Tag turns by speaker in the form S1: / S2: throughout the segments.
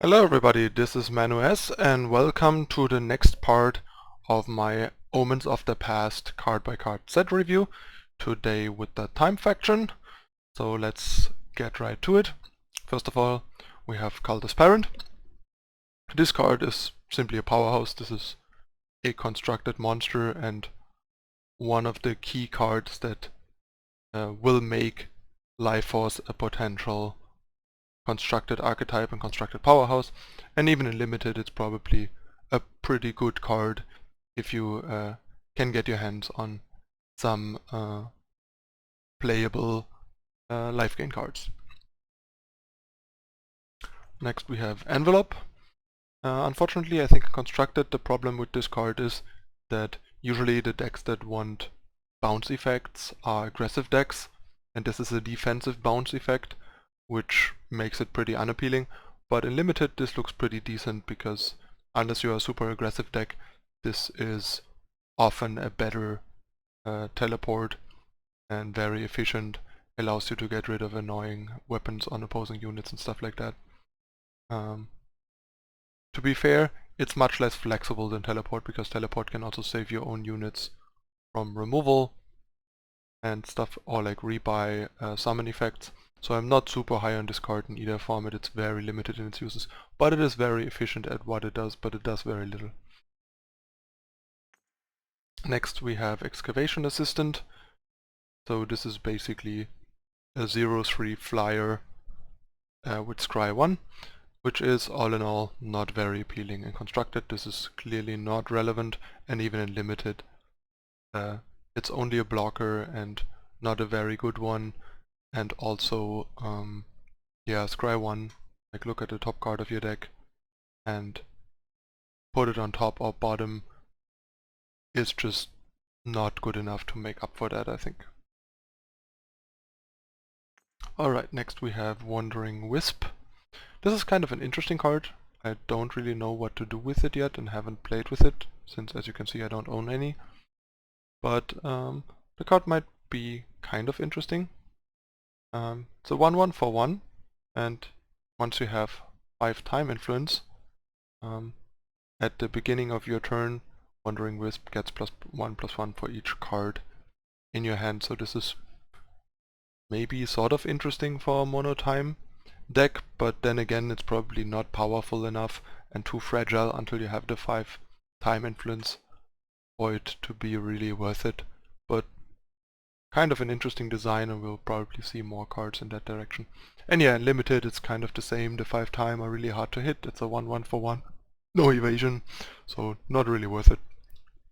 S1: Hello everybody, this is Manu S and welcome to the next part of my Omens of the Past card by card set review, today with the time faction. So let's get right to it. First of all, we have Cultist Parent. This card is simply a powerhouse. This is a constructed monster and one of the key cards that will make Life Force a potential constructed archetype and constructed powerhouse, and even in limited it's probably a pretty good card if you can get your hands on some playable life gain cards. Next we have Envelope. Unfortunately, I think constructed, the problem with this card is that usually the decks that want bounce effects are aggressive decks, and this is a defensive bounce effect, which makes it pretty unappealing. But in limited this looks pretty decent because unless you're a super aggressive deck, this is often a better teleport and very efficient, allows you to get rid of annoying weapons on opposing units and stuff like that. To be fair, it's much less flexible than teleport because teleport can also save your own units from removal and stuff, or like rebuy summon effects. So I'm not super high on this card in either format. It's very limited in its uses, but it is very efficient at what it does, but it does very little. Next we have Excavation Assistant. So this is basically a 0/3 flyer with Scry 1, which is all in all not very appealing. In constructed this is clearly not relevant, and even in limited it's only a blocker and not a very good one. And also, yeah, scry 1, like look at the top card of your deck and put it on top or bottom is just not good enough to make up for that, I think. Alright, next we have Wandering Wisp. This is kind of an interesting card. I don't really know what to do with it yet and haven't played with it, since as you can see I don't own any. But the card might be kind of interesting. It's a 1/1 for 1, and once you have 5 time influence, at the beginning of your turn, Wandering Wisp gets +1/+1 for each card in your hand. So this is maybe sort of interesting for a mono time deck, but then again it's probably not powerful enough and too fragile until you have the 5 time influence for it to be really worth it. But kind of an interesting design, and we'll probably see more cards in that direction. And yeah, in limited it's kind of the same. The 5 time are really hard to hit. It's a 1/1 for 1. No evasion, so not really worth it.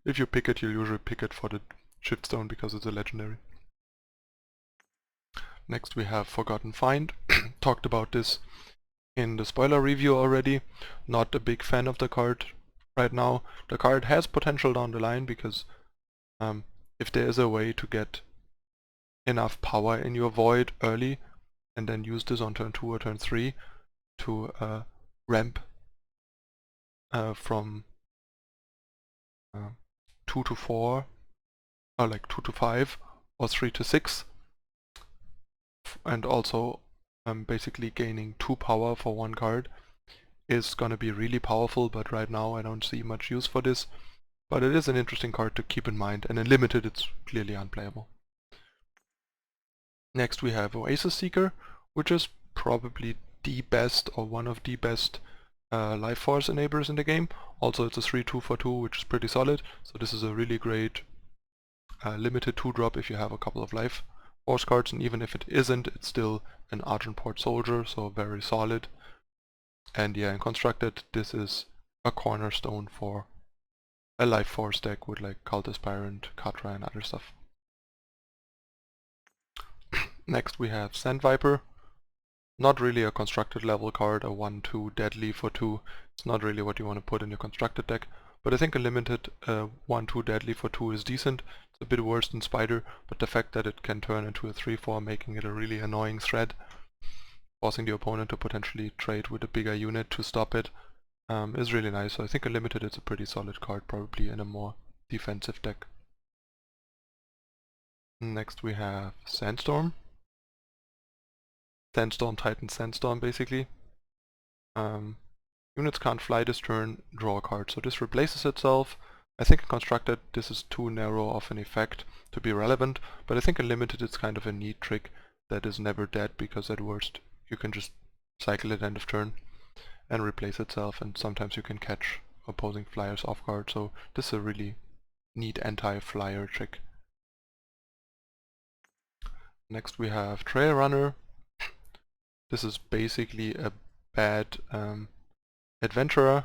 S1: If you pick it, you'll usually pick it for the Shiftstone because it's a legendary. Next we have Forgotten Find. Talked about this in the spoiler review already. Not a big fan of the card right now. The card has potential down the line because if there is a way to get enough power in your void early and then use this on turn 2 or turn 3 to ramp from 2 to 4, or like 2 to 5 or 3 to 6, and also basically gaining 2 power for 1 card is gonna be really powerful. But right now I don't see much use for this, but it is an interesting card to keep in mind, and in limited it's clearly unplayable. Next we have Oasis Seeker, which is probably the best or one of the best Life Force enablers in the game. Also it's a 3/2 for 2, which is pretty solid, so this is a really great limited 2-drop if you have a couple of Life Force cards, and even if it isn't, it's still an Argenport soldier, so very solid. And yeah, in constructed this is a cornerstone for a Life Force deck with like Cultist Parent, Katra and other stuff. Next we have Sand Viper. Not really a constructed level card, a 1/2 deadly for 2. It's not really what you want to put in your constructed deck, but I think a limited 1/2 deadly for 2 is decent. It's a bit worse than Spider, but the fact that it can turn into a 3/4, making it a really annoying threat, forcing the opponent to potentially trade with a bigger unit to stop it, is really nice. So I think a limited is a pretty solid card, probably in a more defensive deck. Next we have Sandstorm. Sandstorm, Titan Sandstorm basically. Units can't fly this turn, draw a card. So this replaces itself. I think in Constructed this is too narrow of an effect to be relevant, but I think in Limited it's kind of a neat trick that is never dead, because at worst you can just cycle it end of turn and replace itself, and sometimes you can catch opposing flyers off guard. So this is a really neat anti-flyer trick. Next we have Trail Runner. This is basically a bad adventurer,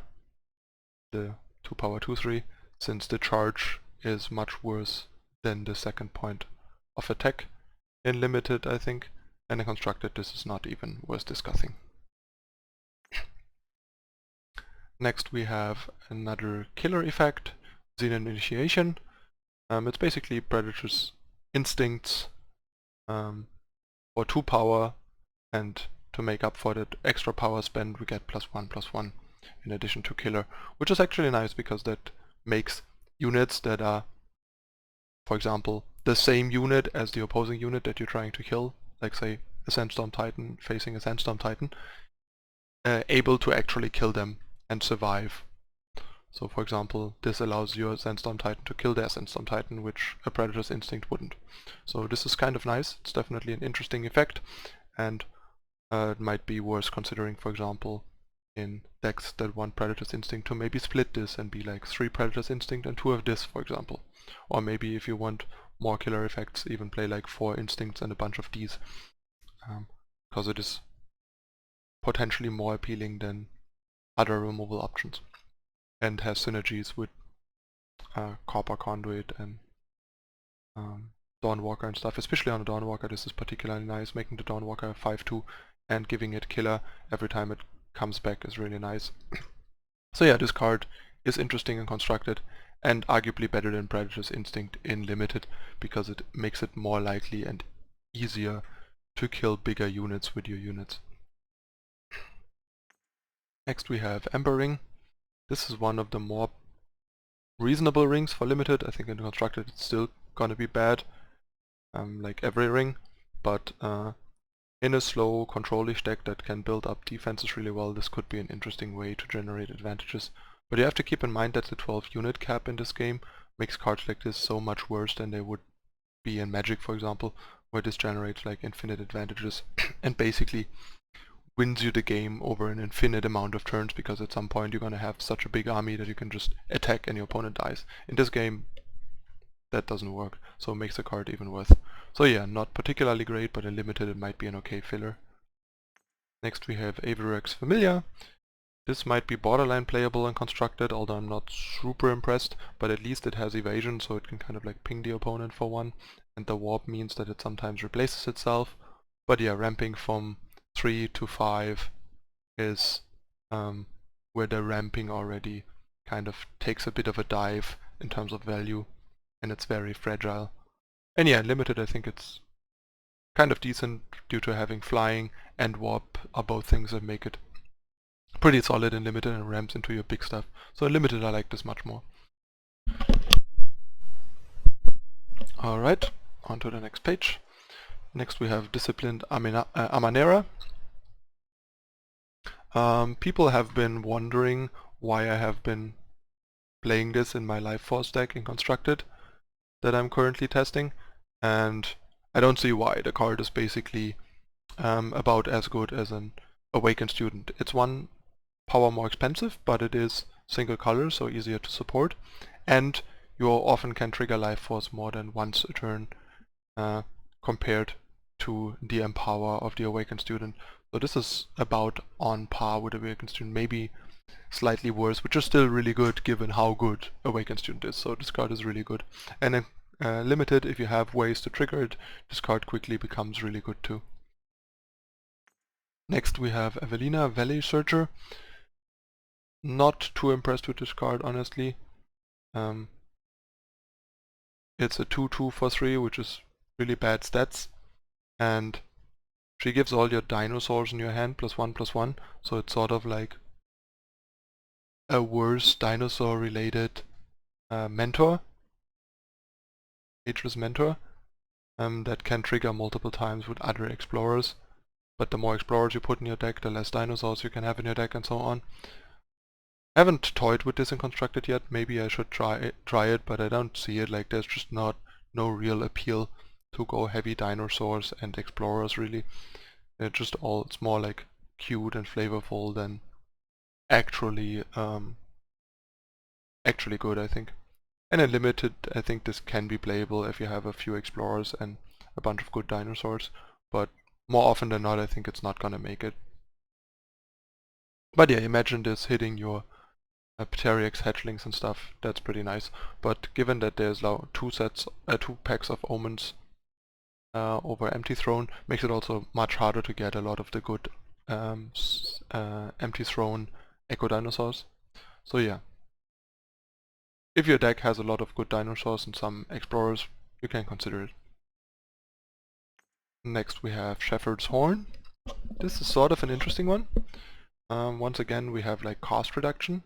S1: the 2 power 2/3, since the charge is much worse than the second point of attack in Limited, I think, and in Constructed this is not even worth discussing. Next we have another killer effect, Xenon Initiation. It's basically Predator's instincts for 2 power, and to make up for that extra power spent we get +1/+1 in addition to killer, which is actually nice because that makes units that are, for example, the same unit as the opposing unit that you're trying to kill, like say a Sandstorm Titan facing a Sandstorm Titan, able to actually kill them and survive. So for example, this allows your Sandstorm Titan to kill their Sandstorm Titan, which a Predator's Instinct wouldn't. So this is kind of nice. It's definitely an interesting effect, and it might be worth considering, for example, in decks that want Predator's Instinct to maybe split this and be like 3 Predator's Instinct and 2 of this, for example. Or maybe if you want more killer effects, even play like 4 Instincts and a bunch of these, because it is potentially more appealing than other removal options, and has synergies with Copper Conduit and Dawnwalker and stuff. Especially on a Dawnwalker this is particularly nice. Making the Dawnwalker 5/2 and giving it killer every time it comes back is really nice. So yeah, this card is interesting and Constructed, and arguably better than Predator's Instinct in Limited, because it makes it more likely and easier to kill bigger units with your units. Next we have Ember Ring. This is one of the more reasonable rings for Limited. I think in Constructed it's still gonna be bad, like every ring, but in a slow, control-ish deck that can build up defenses really well, this could be an interesting way to generate advantages. But you have to keep in mind that the 12 unit cap in this game makes cards like this so much worse than they would be in Magic, for example, where this generates like infinite advantages and basically wins you the game over an infinite amount of turns, because at some point you're gonna have such a big army that you can just attack and your opponent dies. In this game that doesn't work, so it makes the card even worse. So yeah, not particularly great, but in Limited it might be an okay filler. Next we have Avirex Familiar. This might be borderline playable and Constructed, although I'm not super impressed, but at least it has evasion, so it can kind of like ping the opponent for 1, and the warp means that it sometimes replaces itself. But yeah, ramping from 3 to 5 is where the ramping already kind of takes a bit of a dive in terms of value, and it's very fragile. And yeah, Limited I think it's kind of decent due to having flying and warp are both things that make it pretty solid in Limited and ramps into your big stuff. So in Limited I like this much more. Alright, on to the next page. Next we have Disciplined Amanera. People have been wondering why I have been playing this in my Life Force deck in Constructed that I'm currently testing, and I don't see why. The card is basically about as good as an Awakened Student. It's 1 power more expensive, but it is single color, so easier to support, and you often can trigger Life Force more than once a turn compared to the Empower of the Awakened Student. So this is about on par with Awakened Student, maybe slightly worse, which is still really good given how good Awakened Student is. So this card is really good. And in Limited, if you have ways to trigger it, this card quickly becomes really good too. Next we have Evelina Valley Searcher. Not too impressed with this card, honestly. It's a 2/2 for 3, which is really bad stats, and she gives all your dinosaurs in your hand +1/+1, so it's sort of like a worse dinosaur related mentor, Ageless Mentor, that can trigger multiple times with other explorers, but the more explorers you put in your deck, the less dinosaurs you can have in your deck and so on. haven't toyed with this in Constructed yet. Maybe I should try it, but I don't see it. Like, there's just no real appeal to go heavy dinosaurs and explorers really. It's more like cute and flavorful than actually good, I think. And in Limited, I think this can be playable if you have a few explorers and a bunch of good dinosaurs, but more often than not, I think it's not gonna make it. But yeah, imagine this hitting your Pteryx hatchlings and stuff. That's pretty nice. But given that there's now two packs of Omens over Empty Throne, makes it also much harder to get a lot of the good Empty Throne Echo Dinosaurs. So yeah, if your deck has a lot of good dinosaurs and some explorers, you can consider it. Next we have Shepherd's Horn. This is sort of an interesting one. Once again we have like cost reduction.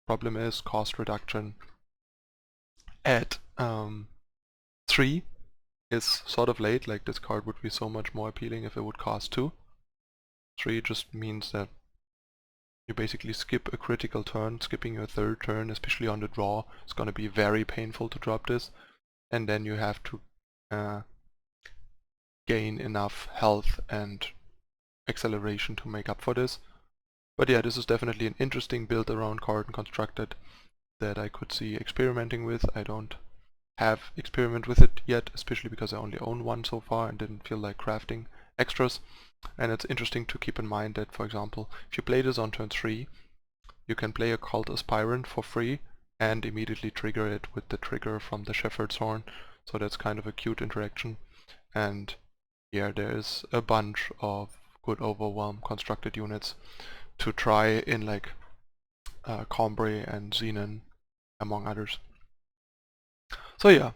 S1: Problem is cost reduction at 3 is sort of late. Like, this card would be so much more appealing if it would cost 2. 3 just means that you basically skip a critical turn. Skipping your third turn, especially on the draw, is going to be very painful to drop this. And then you have to gain enough health and acceleration to make up for this. But yeah, this is definitely an interesting build around card and Constructed that I could see experimenting with. I don't have experiment with it yet, especially because I only own one so far and didn't feel like crafting extras. And it's interesting to keep in mind that, for example, if you play this on turn 3, you can play a Cult Aspirant for free and immediately trigger it with the trigger from the Shepherd's Horn. So that's kind of a cute interaction. And yeah, there is a bunch of good Overwhelm Constructed units to try in, like Combray and Xenon, among others. So yeah,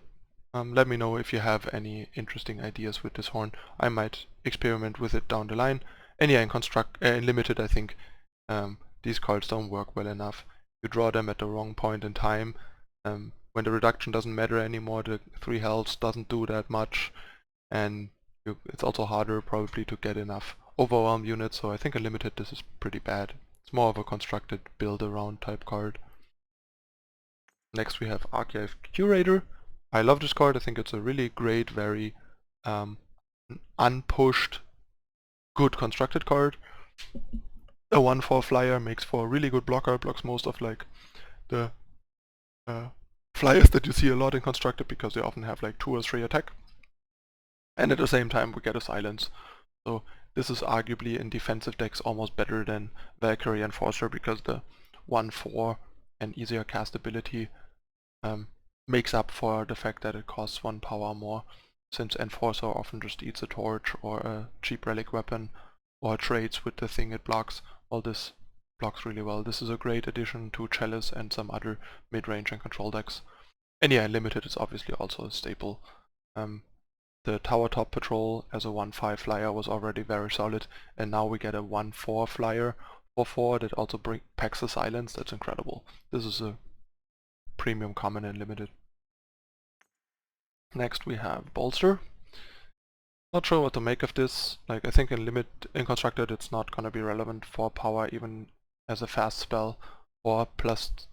S1: let me know if you have any interesting ideas with this horn. I might experiment with it down the line. And yeah, in Limited, I think these cards don't work well enough. You draw them at the wrong point in time. When the reduction doesn't matter anymore, the 3 health doesn't do that much, and it's also harder probably to get enough Overwhelm units, so I think in Limited this is pretty bad. It's more of a Constructed build around type card. Next we have Archive Curator. I love this card. I think it's a really great, very unpushed, good constructed card. A 1/4 flyer makes for a really good blocker, blocks most of like the flyers that you see a lot in constructed because they often have like 2 or 3 attack. And at the same time we get a silence. So this is arguably in defensive decks almost better than Valkyrie Enforcer because the 1/4 and easier cast ability makes up for the fact that it costs 1 power more, since Enforcer often just eats a torch or a cheap relic weapon or trades with the thing it blocks. All this blocks really well. This is a great addition to Chalice and some other mid-range and control decks. And yeah, Limited is obviously also a staple. The Tower Top Patrol as a 1/5 flyer was already very solid, and now we get a 1/4 flyer for 4 that also packs a silence. That's incredible. This is a premium common and Limited. Next we have Bolster. Not sure what to make of this. Like, I think in Constructed it's not gonna be relevant for power even as a fast spell, or plus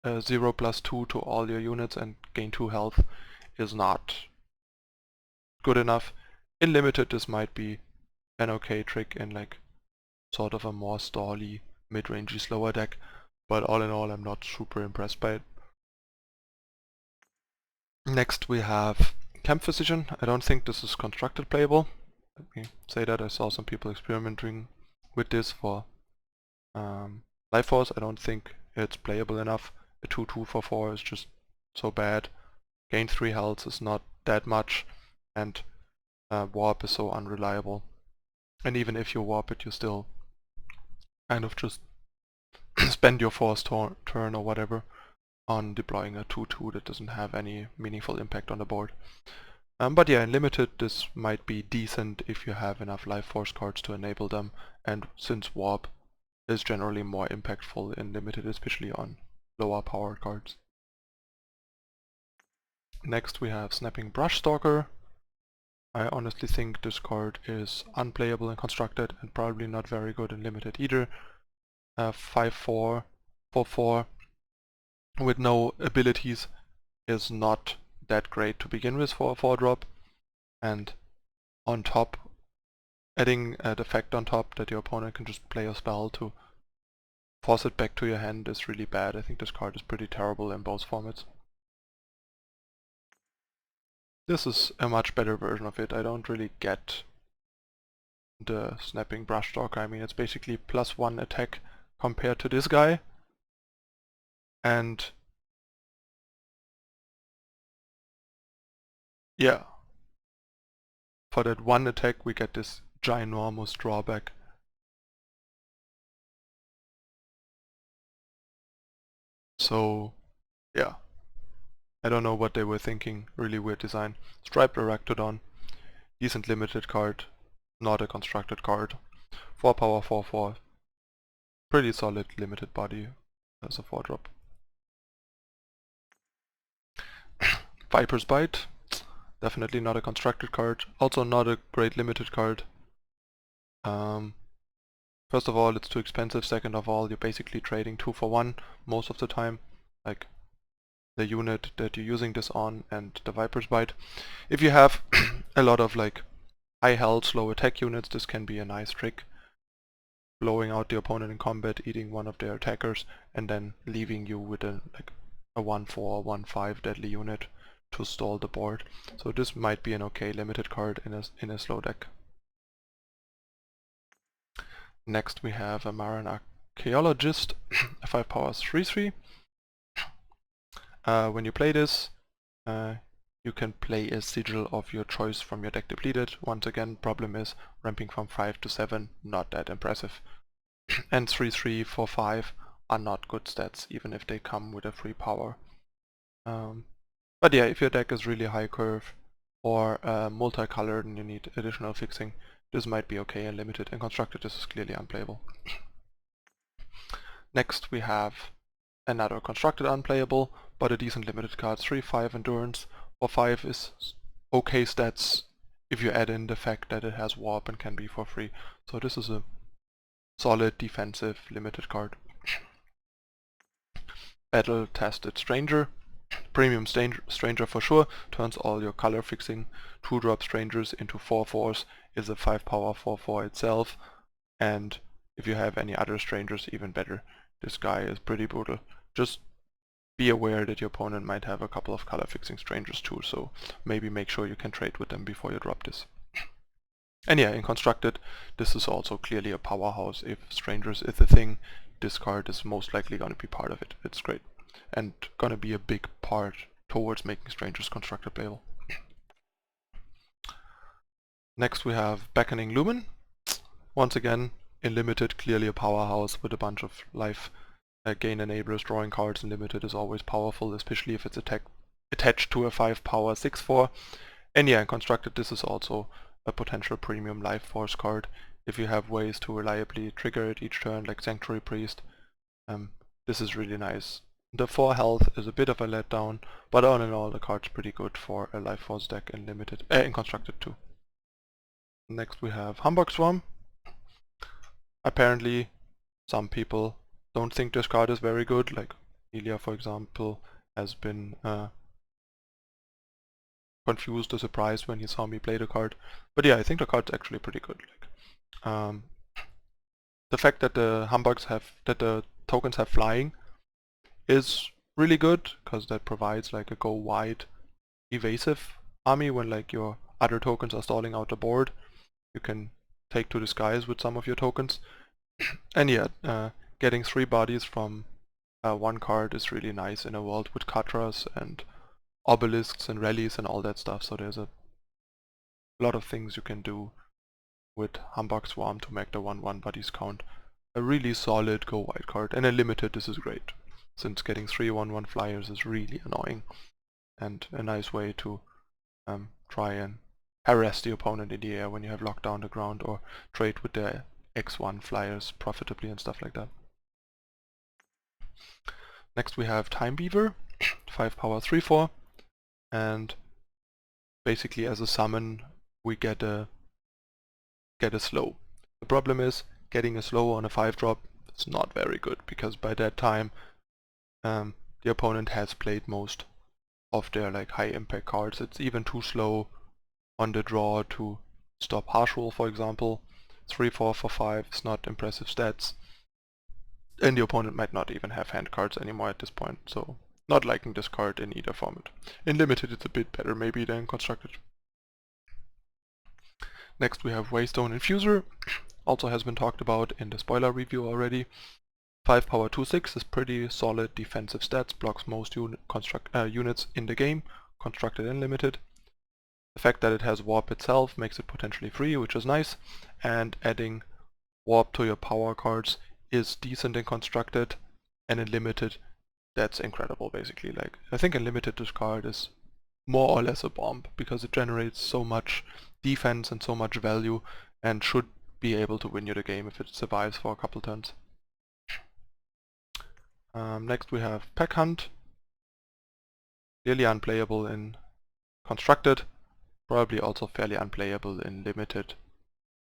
S1: 0/2 to all your units and gain 2 health is not good enough. In Limited this might be an okay trick in like sort of a more stally, mid-rangey, slower deck, but all in all I'm not super impressed by it. Next we have Camp Physician. I don't think this is constructed playable. Let me say that. I saw some people experimenting with this for Life Force. I don't think it's playable enough. A 2/2 for 4 is just so bad. Gain 3 health is not that much, and Warp is so unreliable. And even if you warp it, you still kind of just spend your force turn or whatever on deploying a 2/2 that doesn't have any meaningful impact on the board. But yeah, in Limited this might be decent if you have enough Life Force cards to enable them, and since Warp is generally more impactful in Limited, especially on lower powered cards. Next we have Snapping Brushstalker. I honestly think this card is unplayable in Constructed and probably not very good in Limited either. 5/4 4/4 with no abilities is not that great to begin with for a 4-drop, and on top, adding an effect on top that your opponent can just play a spell to force it back to your hand is really bad. I think this card is pretty terrible in both formats. This is a much better version of it. I don't really get the Snapping Brushstalker. I mean, it's basically +1 attack compared to this guy, and yeah, for that 1 attack we get this ginormous drawback. So yeah, I don't know what they were thinking. Really weird design. Striped Arachnodon, decent limited card, not a constructed card. 4 power, 4/4, pretty solid limited body as a 4-drop. Viper's Bite, definitely not a constructed card, also not a great limited card. First of all, it's too expensive. Second of all, you're basically trading 2 for 1 most of the time, like the unit that you're using this on and the Viper's Bite. If you have a lot of like high health, low attack units, this can be a nice trick. Blowing out the opponent in combat, eating one of their attackers, and then leaving you with a 1/4, 1/5 deadly unit to stall the board. So this might be an okay limited card in a slow deck. Next we have a Maran Archaeologist, a 5 power 3/3. When you play this, you can play a sigil of your choice from your deck depleted. Once again, problem is ramping from 5 to 7, not that impressive. And 3/3 for 5 are not good stats, even if they come with a free power. But yeah, if your deck is really high curve or multicolored and you need additional fixing, this might be okay and limited. And constructed, this is clearly unplayable. Next we have another constructed unplayable, but a decent limited card, 3/5 endurance. For 5 is okay stats if you add in the fact that it has warp and can be for free. So this is a solid defensive limited card. Battle Tested Stranger. Premium Stranger for sure, turns all your color fixing 2-drop strangers into 4/4s, is a 5 power 4/4 itself, and if you have any other strangers, even better. This guy is pretty brutal. Just be aware that your opponent might have a couple of color fixing strangers too, so maybe make sure you can trade with them before you drop this. And yeah, in constructed, this is also clearly a powerhouse. If strangers is a thing, this card is most likely going to be part of it. It's great. And gonna be a big part towards making strangers constructed playable. Next we have Beckoning Lumen. Once again, in limited, clearly a powerhouse with a bunch of life gain enablers. Drawing cards in limited is always powerful, especially if it's attached to a 5 power 6/4. And yeah, in constructed, this is also a potential premium life force card if you have ways to reliably trigger it each turn, like Sanctuary Priest. This is really nice. The 4 health is a bit of a letdown, but all in all the card's pretty good for a life force deck in limited, in constructed too. Next we have Humbug Swarm. Apparently some people don't think this card is very good, like Ilya for example has been confused or surprised when he saw me play the card. But yeah, I think the card's actually pretty good. Like, the fact that the tokens have flying is really good, because that provides like a go wide evasive army when like your other tokens are stalling out the board. You can take to the skies with some of your tokens. And yeah, getting 3 bodies from 1 card is really nice in a world with Katras and obelisks and rallies and all that stuff. So there's a lot of things you can do with Humbug Swarm to make the 1/1 bodies count. A really solid go wide card, and a limited this is great, since getting 3 1/1 flyers is really annoying, and a nice way to try and harass the opponent in the air when you have locked down the ground, or trade with the X1 flyers profitably and stuff like that. Next we have Time Beaver, 5 power 3/4, and basically as a summon we get a slow. The problem is getting a slow on a 5-drop is not very good, because by that time the opponent has played most of their like high impact cards. It's even too slow on the draw to stop Harsh Roll, for example. 3-4 for 5 is not impressive stats. And the opponent might not even have hand cards anymore at this point, so not liking this card in either format. In Limited it's a bit better maybe than Constructed. Next we have Waystone Infuser, also has been talked about in the spoiler review already. 5 power 2/6 is pretty solid defensive stats, blocks most units in the game, Constructed and Limited. The fact that it has Warp itself makes it potentially free, which is nice, and adding Warp to your power cards is decent in Constructed, and in Limited that's incredible basically. Like, I think in Limited this card is more or less a bomb, because it generates so much defense and so much value, and should be able to win you the game if it survives for a couple turns. Next we have Pack Hunt, clearly unplayable in Constructed, probably also fairly unplayable in Limited.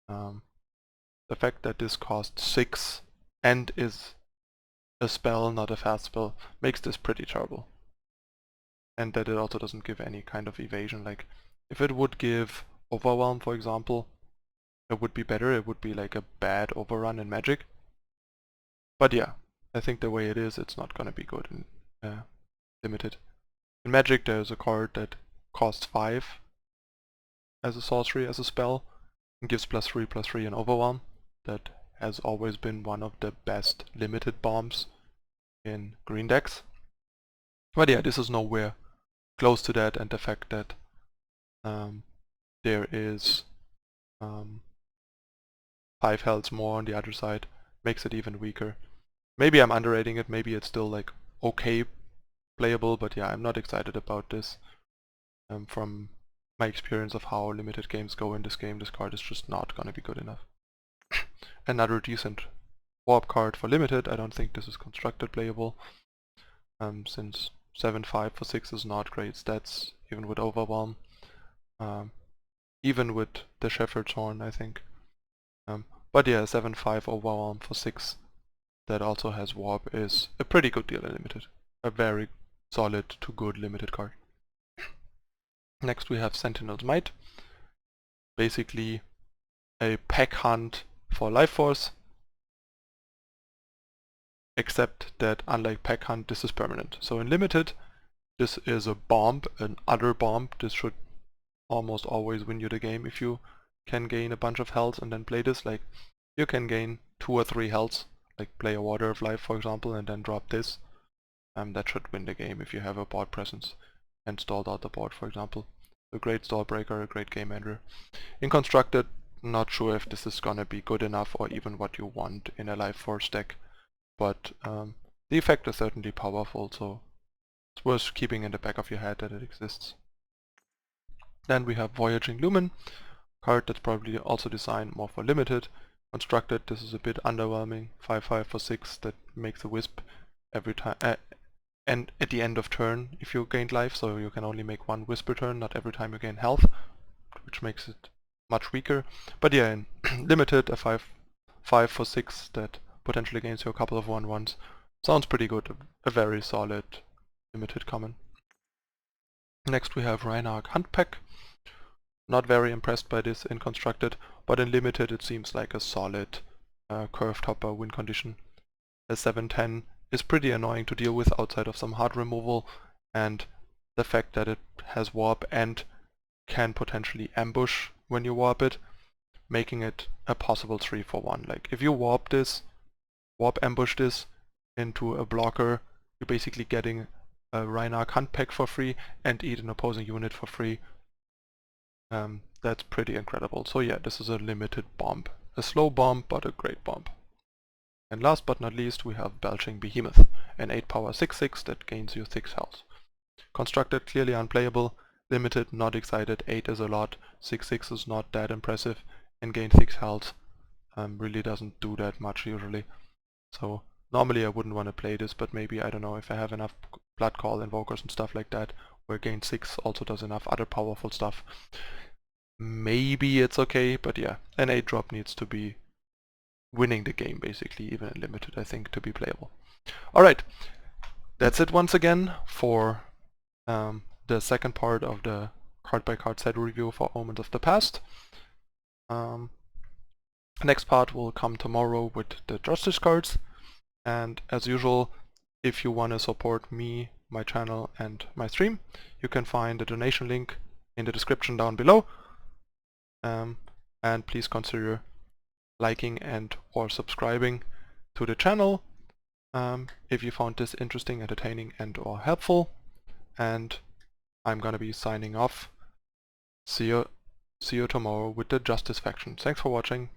S1: The fact that this costs 6 and is a spell, not a fast spell, makes this pretty terrible. And that it also doesn't give any kind of evasion. Like, if it would give Overwhelm, for example, it would be better. It would be like a bad overrun in Magic. But yeah, I think the way it is, it's not gonna be good in Limited. In Magic there's a card that costs 5 as a sorcery, as a spell, and gives +3/+3 in Overwhelm. That has always been one of the best Limited bombs in green decks. But yeah, this is nowhere close to that, and the fact that there is 5 health more on the other side makes it even weaker. Maybe I'm underrating it, maybe it's still like okay playable, but yeah, I'm not excited about this. From my experience of how Limited games go in this game, this card is just not gonna be good enough. Another decent Warp card for Limited. I don't think this is Constructed playable, since 7-5 for 6 is not great stats, even with Overwhelm. Even with the Shepherd's Horn, I think. But yeah, 7-5 Overwhelm for 6 that also has Warp is a pretty good deal in Limited. A very solid to good Limited card. Next we have Sentinel's Might. Basically a Pack Hunt for Life Force, except that unlike Pack Hunt this is permanent. So in Limited this is a bomb, an utter bomb. This should almost always win you the game if you can gain a bunch of health and then play this. Like, you can gain 2 or 3 health, like play a Water of Life for example, and then drop this. That should win the game if you have a board presence and stalled out the board, for example. A great stall breaker, a great game ender. In Constructed, not sure if this is gonna be good enough or even what you want in a Life Force deck, but the effect is certainly powerful, so it's worth keeping in the back of your head that it exists. Then we have Voyaging Lumen, card that's probably also designed more for Limited. Constructed, this is a bit underwhelming. 5-5 for 6 that makes a Wisp every time, and at the end of turn if you gained life, so you can only make 1 Wisp per turn, not every time you gain health, which makes it much weaker. But yeah, in Limited, a 5 for 6 that potentially gains you a couple of 1/1s sounds pretty good. A very solid Limited common. Next we have Reinhardt Hunt Pack. Not very impressed by this in Constructed, but in Limited it seems like a solid curved hopper win condition. A 7-10 is pretty annoying to deal with outside of some hard removal, and the fact that it has Warp and can potentially ambush when you warp it, making it a possible 3-for-1. Like, if you warp ambush this into a blocker, you're basically getting a Reinhardt Hunt Pack for free and eat an opposing unit for free. That's pretty incredible. So yeah, this is a Limited bomb. A slow bomb, but a great bomb. And last but not least we have Belching Behemoth, an 8 power 6/6 that gains you 6 health. Constructed, clearly unplayable. Limited, not excited. 8 is a lot, 6/6 is not that impressive, and gain 6 health really doesn't do that much usually. So normally I wouldn't want to play this, but maybe, I don't know, if I have enough Blood Call Invokers and stuff like that, where gain 6 also does enough other powerful stuff, maybe it's okay. But yeah, an 8 drop needs to be winning the game basically, even in Limited, I think, to be playable. Alright, that's it once again for the second part of the card-by-card set review for Omens of the Past. Next part will come tomorrow with the Justice cards, and as usual, if you want to support me, my channel and my stream, you can find the donation link in the description down below, and please consider liking and or subscribing to the channel if you found this interesting, entertaining and or helpful. And I'm gonna be signing off. See you tomorrow with the Justice faction. Thanks for watching.